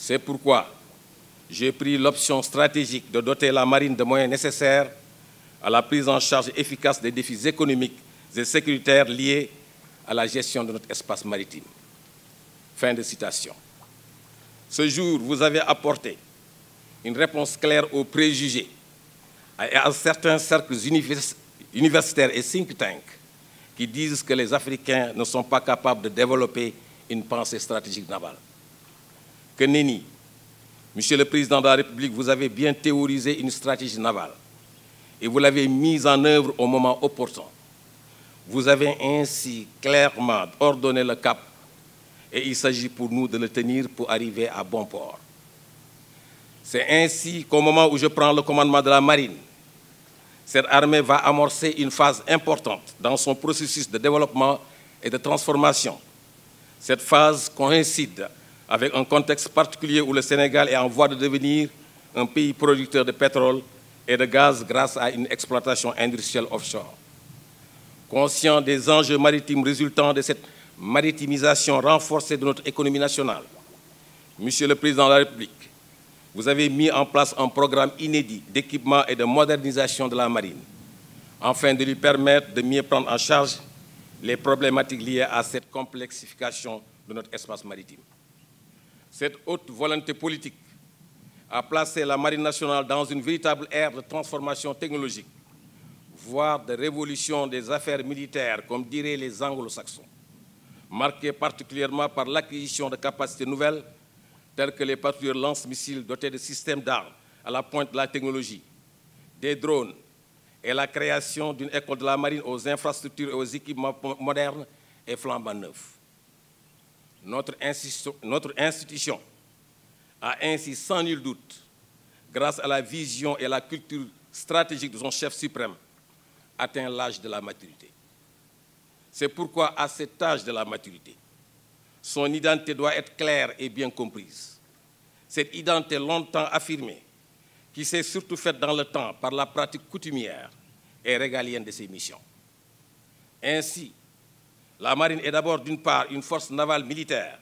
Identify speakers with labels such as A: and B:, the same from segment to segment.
A: C'est pourquoi j'ai pris l'option stratégique de doter la marine de moyens nécessaires à la prise en charge efficace des défis économiques et sécuritaires liés à la gestion de notre espace maritime. Fin de citation. Ce jour, vous avez apporté une réponse claire aux préjugés et à certains cercles universitaires et think tanks qui disent que les Africains ne sont pas capables de développer une pensée stratégique navale. Que nenni, Monsieur le Président de la République, vous avez bien théorisé une stratégie navale et vous l'avez mise en œuvre au moment opportun. Vous avez ainsi clairement ordonné le cap et il s'agit pour nous de le tenir pour arriver à bon port. C'est ainsi qu'au moment où je prends le commandement de la marine, cette armée va amorcer une phase importante dans son processus de développement et de transformation. Cette phase coïncide avec un contexte particulier où le Sénégal est en voie de devenir un pays producteur de pétrole et de gaz grâce à une exploitation industrielle offshore. Conscient des enjeux maritimes résultant de cette maritimisation renforcée de notre économie nationale, Monsieur le Président de la République, vous avez mis en place un programme inédit d'équipement et de modernisation de la marine, afin de lui permettre de mieux prendre en charge les problématiques liées à cette complexification de notre espace maritime. Cette haute volonté politique a placé la Marine nationale dans une véritable ère de transformation technologique, voire de révolution des affaires militaires, comme diraient les anglo-saxons, marquée particulièrement par l'acquisition de capacités nouvelles, telles que les patrouilleurs lance-missiles dotés de systèmes d'armes à la pointe de la technologie, des drones et la création d'une école de la marine aux infrastructures et aux équipements modernes et flambant neufs. Notre institution a ainsi sans nul doute, grâce à la vision et la culture stratégique de son chef suprême, atteint l'âge de la maturité. C'est pourquoi, à cet âge de la maturité, son identité doit être claire et bien comprise. Cette identité longtemps affirmée, qui s'est surtout faite dans le temps par la pratique coutumière et régalienne de ses missions. Ainsi, la marine est d'abord d'une part une force navale militaire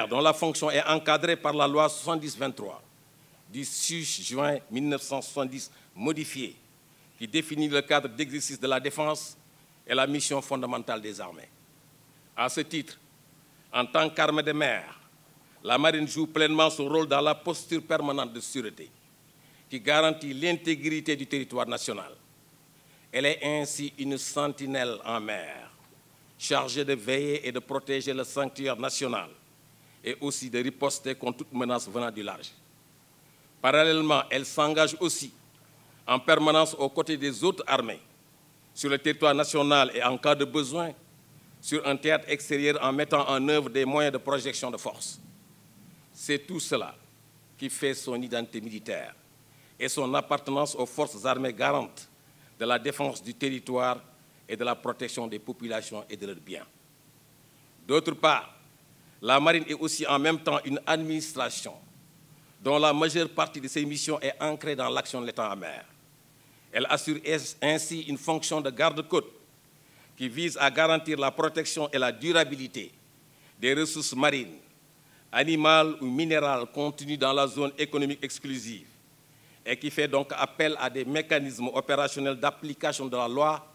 A: dont la fonction est encadrée par la loi 70-23 du 6 juin 1970 modifiée, qui définit le cadre d'exercice de la défense et la mission fondamentale des armées. À ce titre, en tant qu'armée de mer, la marine joue pleinement son rôle dans la posture permanente de sûreté, qui garantit l'intégrité du territoire national. Elle est ainsi une sentinelle en mer, chargée de veiller et de protéger le sanctuaire national et aussi de riposter contre toute menace venant du large. Parallèlement, elle s'engage aussi en permanence aux côtés des autres armées, sur le territoire national et en cas de besoin, sur un théâtre extérieur en mettant en œuvre des moyens de projection de force. C'est tout cela qui fait son identité militaire et son appartenance aux forces armées garantes de la défense du territoire et de la protection des populations et de leurs biens. D'autre part, la marine est aussi en même temps une administration dont la majeure partie de ses missions est ancrée dans l'action de l'État en mer. Elle assure ainsi une fonction de garde-côte qui vise à garantir la protection et la durabilité des ressources marines, animales ou minérales contenues dans la zone économique exclusive et qui fait donc appel à des mécanismes opérationnels d'application de la loi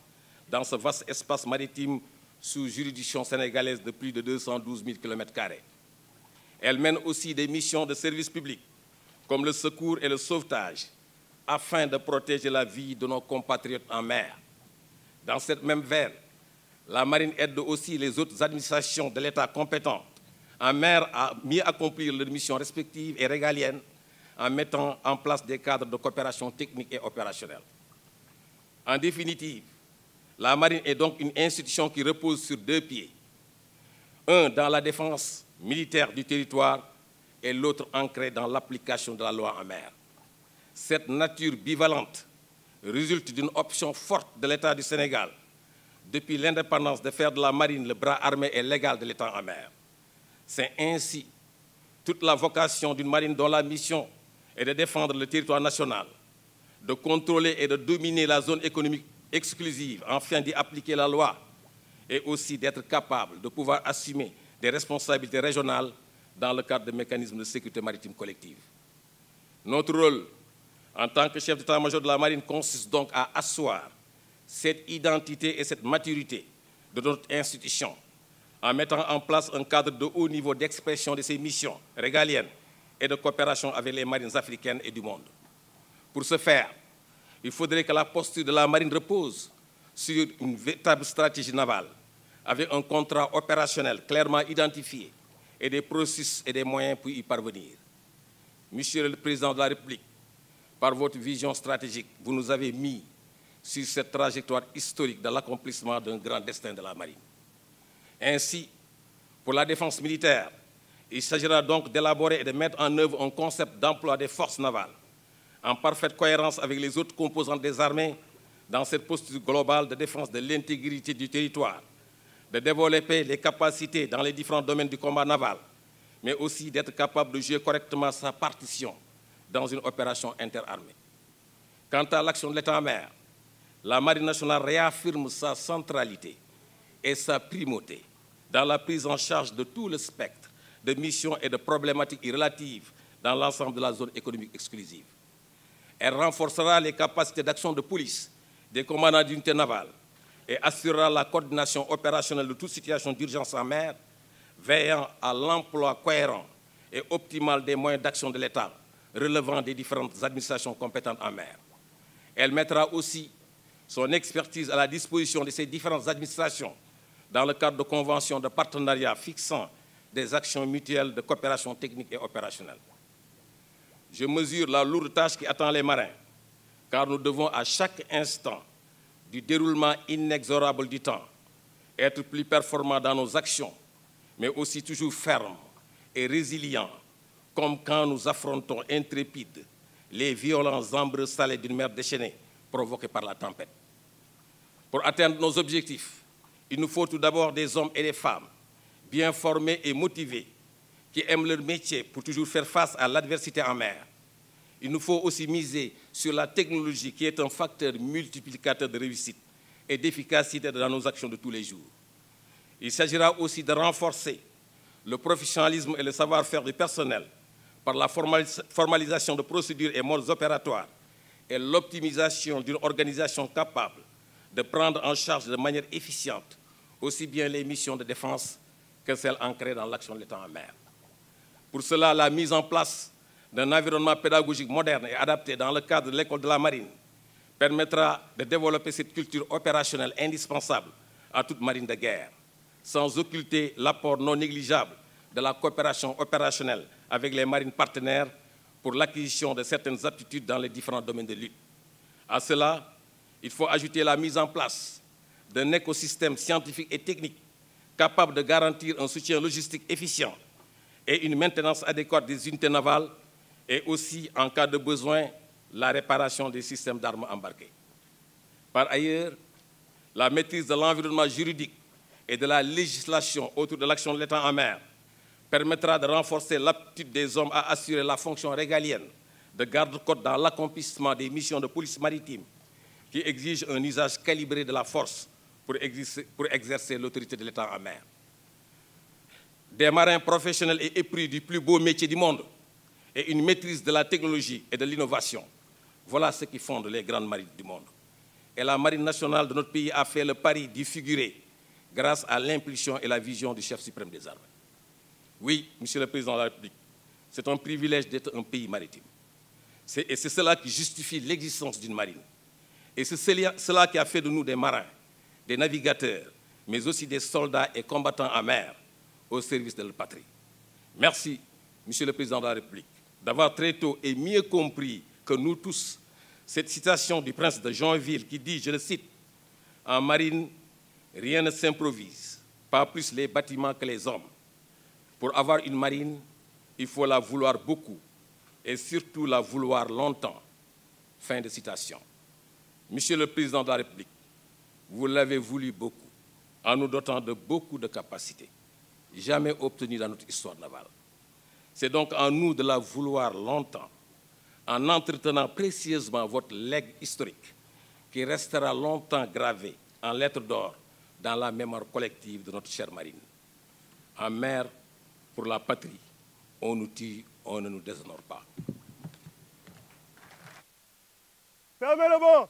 A: dans ce vaste espace maritime sous juridiction sénégalaise de plus de 212 000 km². Elle mène aussi des missions de service public, comme le secours et le sauvetage, afin de protéger la vie de nos compatriotes en mer. Dans cette même veine, la marine aide aussi les autres administrations de l'État compétentes en mer à mieux accomplir leurs missions respectives et régaliennes en mettant en place des cadres de coopération technique et opérationnelle. En définitive, la marine est donc une institution qui repose sur deux pieds. Un dans la défense militaire du territoire et l'autre ancré dans l'application de la loi en mer. Cette nature bivalente résulte d'une option forte de l'État du Sénégal depuis l'indépendance de faire de la marine le bras armé et légal de l'État en mer. C'est ainsi toute la vocation d'une marine dont la mission est de défendre le territoire national, de contrôler et de dominer la zone économique exclusive, afin d'y appliquer la loi, et aussi d'être capable de pouvoir assumer des responsabilités régionales dans le cadre des mécanismes de sécurité maritime collective. Notre rôle en tant que chef d'état-major de la marine consiste donc à asseoir cette identité et cette maturité de notre institution en mettant en place un cadre de haut niveau d'expression de ses missions régaliennes et de coopération avec les marines africaines et du monde. Pour ce faire, il faudrait que la posture de la marine repose sur une véritable stratégie navale, avec un contrat opérationnel clairement identifié et des processus et des moyens pour y parvenir. Monsieur le Président de la République, par votre vision stratégique, vous nous avez mis sur cette trajectoire historique de l'accomplissement d'un grand destin de la marine. Ainsi, pour la défense militaire, il s'agira donc d'élaborer et de mettre en œuvre un concept d'emploi des forces navales, en parfaite cohérence avec les autres composantes des armées, dans cette posture globale de défense de l'intégrité du territoire, de développer les capacités dans les différents domaines du combat naval, mais aussi d'être capable de jouer correctement sa partition dans une opération interarmée. Quant à l'action de l'État en mer, la Marine nationale réaffirme sa centralité et sa primauté dans la prise en charge de tout le spectre de missions et de problématiques relatives dans l'ensemble de la zone économique exclusive. Elle renforcera les capacités d'action de police des commandants d'unités navales et assurera la coordination opérationnelle de toute situation d'urgence en mer, veillant à l'emploi cohérent et optimal des moyens d'action de l'État relevant des différentes administrations compétentes en mer. Elle mettra aussi son expertise à la disposition de ces différentes administrations dans le cadre de conventions de partenariat fixant des actions mutuelles de coopération technique et opérationnelle. Je mesure la lourde tâche qui attend les marins, car nous devons à chaque instant du déroulement inexorable du temps être plus performants dans nos actions, mais aussi toujours fermes et résilients, comme quand nous affrontons intrépides les violents embruns salés d'une mer déchaînée provoqués par la tempête. Pour atteindre nos objectifs, il nous faut tout d'abord des hommes et des femmes bien formés et motivés, qui aiment leur métier pour toujours faire face à l'adversité en mer. Il nous faut aussi miser sur la technologie qui est un facteur multiplicateur de réussite et d'efficacité dans nos actions de tous les jours. Il s'agira aussi de renforcer le professionnalisme et le savoir-faire du personnel par la formalisation de procédures et modes opératoires et l'optimisation d'une organisation capable de prendre en charge de manière efficiente aussi bien les missions de défense que celles ancrées dans l'action de l'État en mer. Pour cela, la mise en place d'un environnement pédagogique moderne et adapté dans le cadre de l'école de la marine permettra de développer cette culture opérationnelle indispensable à toute marine de guerre, sans occulter l'apport non négligeable de la coopération opérationnelle avec les marines partenaires pour l'acquisition de certaines aptitudes dans les différents domaines de lutte. À cela, il faut ajouter la mise en place d'un écosystème scientifique et technique capable de garantir un soutien logistique efficient et une maintenance adéquate des unités navales et aussi, en cas de besoin, la réparation des systèmes d'armes embarqués. Par ailleurs, la maîtrise de l'environnement juridique et de la législation autour de l'action de l'État en mer permettra de renforcer l'aptitude des hommes à assurer la fonction régalienne de garde-côte dans l'accomplissement des missions de police maritime qui exigent un usage calibré de la force pour exercer l'autorité de l'État en mer. Des marins professionnels et épris du plus beau métier du monde et une maîtrise de la technologie et de l'innovation. Voilà ce qui fonde les grandes marines du monde. Et la marine nationale de notre pays a fait le pari d'y figurer grâce à l'impulsion et la vision du chef suprême des armées. Oui, Monsieur le Président de la République, c'est un privilège d'être un pays maritime. Et c'est cela qui justifie l'existence d'une marine. Et c'est cela qui a fait de nous des marins, des navigateurs, mais aussi des soldats et combattants en mer au service de la patrie. Merci, Monsieur le Président de la République, d'avoir très tôt et mieux compris que nous tous cette citation du prince de Joinville qui dit, je le cite, « En marine, rien ne s'improvise, pas plus les bâtiments que les hommes. Pour avoir une marine, il faut la vouloir beaucoup et surtout la vouloir longtemps. » Fin de citation. Monsieur le Président de la République, vous l'avez voulu beaucoup, en nous dotant de beaucoup de capacités, jamais obtenues dans notre histoire navale. C'est donc en nous de la vouloir longtemps, en entretenant précieusement votre legs historique, qui restera longtemps gravé en lettres d'or dans la mémoire collective de notre chère marine. En mer, pour la patrie, on nous tue, on ne nous déshonore pas.
B: Fermez le banc.